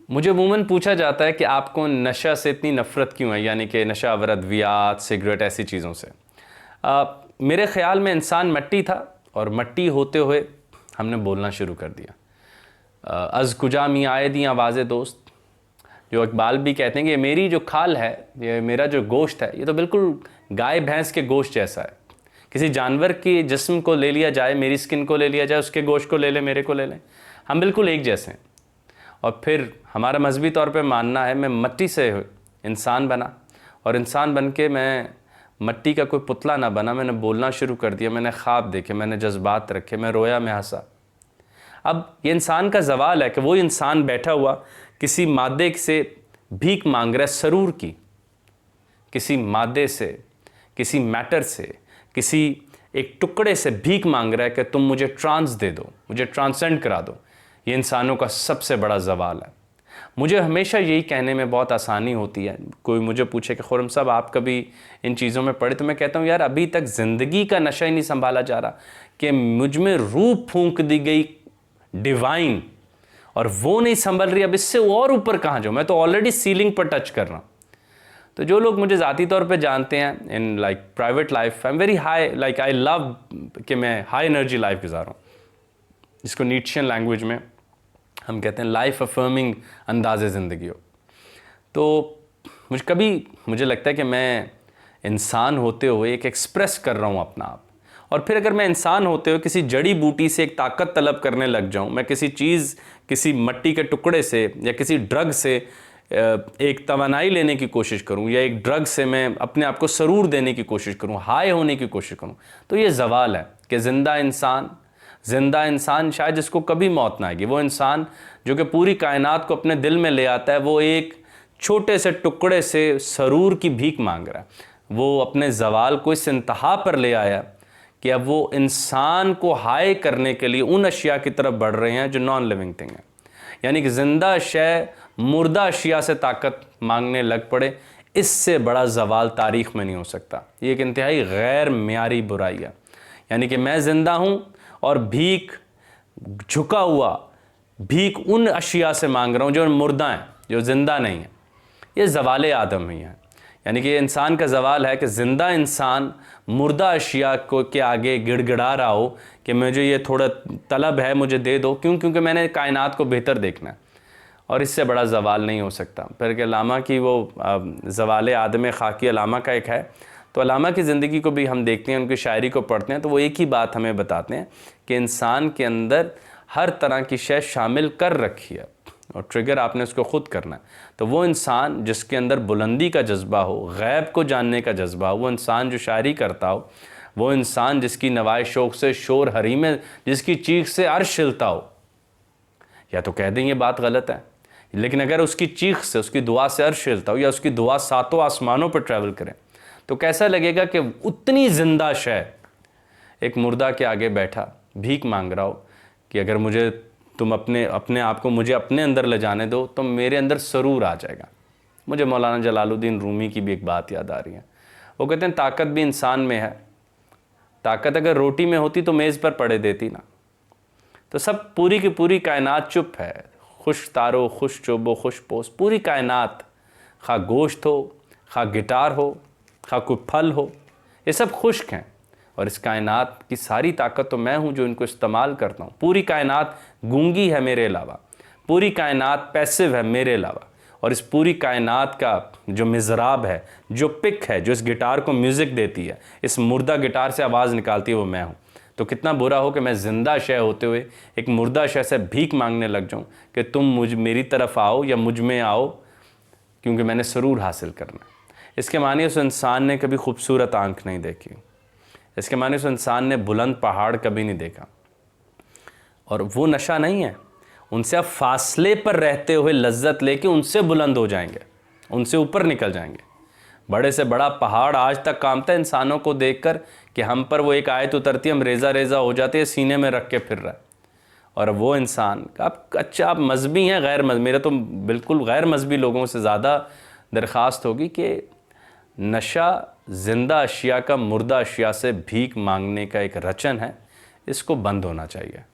مجھے عموماً پوچھا جاتا ہے کہ آپ کو نشہ سے اتنی نفرت کیوں ہے، یعنی کہ نشہ آور ادویات، سگریٹ، ایسی چیزوں سے۔ میرے خیال میں انسان مٹی تھا، اور مٹی ہوتے ہوئے ہم نے بولنا شروع کر دیا۔ از کجا می آئے دی آواز دوست، جو اقبال بھی کہتے ہیں کہ یہ میری جو کھال ہے، یہ میرا جو گوشت ہے، یہ تو بالکل گائے بھینس کے گوشت جیسا ہے۔ کسی جانور کی جسم کو لے لیا جائے، میری سکن کو لے لیا جائے، اس کے گوشت کو لے لیں، میرے کو لے لیں، ہم بالکل ایک جیسے ہیں۔ اور پھر ہمارا مذہبی طور پہ ماننا ہے میں مٹی سے انسان بنا، اور انسان بن کے میں مٹی کا کوئی پتلا نہ بنا، میں نے بولنا شروع کر دیا، میں نے خواب دیکھے، میں نے جذبات رکھے، میں رویا، میں ہنسا۔ اب یہ انسان کا زوال ہے کہ وہ انسان بیٹھا ہوا کسی مادے سے بھیک مانگ رہا ہے، سرور کی، کسی مادے سے، کسی میٹر سے، کسی ایک ٹکڑے سے بھیک مانگ رہا ہے کہ تم مجھے ٹرانس دے دو، مجھے ٹرانسینڈ کرا دو۔ یہ انسانوں کا سب سے بڑا زوال ہے۔ مجھے ہمیشہ یہی کہنے میں بہت آسانی ہوتی ہے، کوئی مجھے پوچھے کہ خرم صاحب آپ کبھی ان چیزوں میں پڑے، تو میں کہتا ہوں یار ابھی تک زندگی کا نشہ ہی نہیں سنبھالا جا رہا کہ مجھ میں روح پھونک دی گئی ڈیوائن، اور وہ نہیں سنبھل رہی، اب اس سے اور اوپر کہاں جاؤں، میں تو آلریڈی سیلنگ پر ٹچ کر رہا ہوں۔ تو جو لوگ مجھے ذاتی طور پہ جانتے ہیں in like private life, I am very high, like I love کہ میں ہائی انرجی لائف گزاروں، جس کو نیٹشین لینگویج میں ہم کہتے ہیں لائف افرمنگ انداز زندگی ہو۔ تو مجھے لگتا ہے کہ میں انسان ہوتے ہوئے ایک ایکسپریس کر رہا ہوں اپنا آپ، اور پھر اگر میں انسان ہوتے ہوئے کسی جڑی بوٹی سے ایک طاقت طلب کرنے لگ جاؤں، میں کسی مٹی کے ٹکڑے سے یا کسی ڈرگ سے ایک توانائی لینے کی کوشش کروں، یا ایک ڈرگ سے میں اپنے آپ کو سرور دینے کی کوشش کروں، ہائی ہونے کی کوشش کروں، تو یہ زوال ہے کہ زندہ انسان شاید جس کو کبھی موت نہ آئے گی، وہ انسان جو کہ پوری کائنات کو اپنے دل میں لے آتا ہے، وہ ایک چھوٹے سے ٹکڑے سے سرور کی بھیک مانگ رہا ہے۔ وہ اپنے زوال کو اس انتہا پر لے آیا کہ اب وہ انسان کو ہائی کرنے کے لیے ان اشیاء کی طرف بڑھ رہے ہیں جو نان لیونگ تھنگ ہیں، یعنی کہ زندہ شے مردہ اشیاء سے طاقت مانگنے لگ پڑے۔ اس سے بڑا زوال تاریخ میں نہیں ہو سکتا۔ یہ ایک انتہائی غیر معیاری برائی ہے، یعنی کہ میں زندہ ہوں اور بھیک جھکا ہوا بھیک ان اشیاء سے مانگ رہا ہوں جو مردہ ہیں، جو زندہ نہیں ہیں۔ یہ زوال آدم ہی ہے، یعنی کہ یہ انسان کا زوال ہے کہ زندہ انسان مردہ اشیاء کے آگے گڑ گڑا رہا ہو کہ مجھے یہ تھوڑا طلب ہے، مجھے دے دو، کیونکہ میں نے کائنات کو بہتر دیکھنا ہے، اور اس سے بڑا زوال نہیں ہو سکتا۔ پھر کہ علامہ کی وہ زوال آدم خاکی علامہ کا ایک ہے، تو علامہ کی زندگی کو بھی ہم دیکھتے ہیں، ان کی شاعری کو پڑھتے ہیں، تو وہ ایک ہی بات ہمیں بتاتے ہیں کہ انسان کے اندر ہر طرح کی شے شامل کر رکھی ہے، اور ٹریگر آپ نے اس کو خود کرنا ہے۔ تو وہ انسان جس کے اندر بلندی کا جذبہ ہو، غیب کو جاننے کا جذبہ ہو، وہ انسان جو شاعری کرتا ہو، وہ انسان جس کی نوائے شوق سے شور حریم ہے، جس کی چیخ سے عرش ہلتا ہو، یا تو کہہ دیں یہ بات غلط ہے، لیکن اگر اس کی چیخ سے، اس کی دعا سے عرش ہلتا ہو، یا اس کی دعا ساتوں آسمانوں پر ٹریول کرے، تو کیسا لگے گا کہ اتنی زندہ شے ایک مردہ کے آگے بیٹھا بھیک مانگ رہا ہو کہ اگر تم اپنے آپ کو مجھے اپنے اندر لے جانے دو تو میرے اندر سرور آ جائے گا۔ مجھے مولانا جلال الدین رومی کی بھی ایک بات یاد آ رہی ہے، وہ کہتے ہیں طاقت بھی انسان میں ہے، طاقت اگر روٹی میں ہوتی تو میز پر پڑے دیتی نا۔ تو سب پوری کی پوری کائنات چپ ہے، خوش تارو، خوش چوبو، خوش پوش، پوری کائنات، خواہ گوشت ہو، خواہ گٹار ہو، خواہ کوئی پھل ہو، یہ سب خشک ہیں، اور اس کائنات کی ساری طاقت تو میں ہوں جو ان کو استعمال کرتا ہوں۔ پوری کائنات گونگی ہے میرے علاوہ، پوری کائنات پیسو ہے میرے علاوہ، اور اس پوری کائنات کا جو مضراب ہے، جو پک ہے، جو اس گٹار کو میوزک دیتی ہے، اس مردہ گٹار سے آواز نکالتی ہے، وہ میں ہوں۔ تو کتنا برا ہو کہ میں زندہ شے ہوتے ہوئے ایک مردہ شے سے بھیک مانگنے لگ جاؤں کہ تم میری طرف آؤ یا مجھ میں آؤ، کیونکہ میں نے سرور حاصل کرنا ہے۔ اس کے معنی اس انسان نے کبھی خوبصورت آنکھ نہیں دیکھی، اس کے معنی اس انسان نے بلند پہاڑ کبھی نہیں دیکھا، اور وہ نشہ نہیں ہے۔ ان سے آپ فاصلے پر رہتے ہوئے لذت لے کے ان سے بلند ہو جائیں گے، ان سے اوپر نکل جائیں گے۔ بڑے سے بڑا پہاڑ آج تک کانپتا ہے انسانوں کو دیکھ کر کہ ہم پر وہ ایک آیت اترتی ہے، ہم ریزہ ریزہ ہو جاتے ہیں، سینے میں رکھ کے پھر رہا ہے۔ اور وہ انسان اچھا آپ مذہبی ہیں، غیر مذہبی، میرا تو بالکل غیر مذہبی لوگوں سے زیادہ درخواست ہوگی کہ نشہ زندہ اشیاء کا مردہ اشیاء سے بھیک مانگنے کا ایک رچن ہے، اس کو بند ہونا چاہیے۔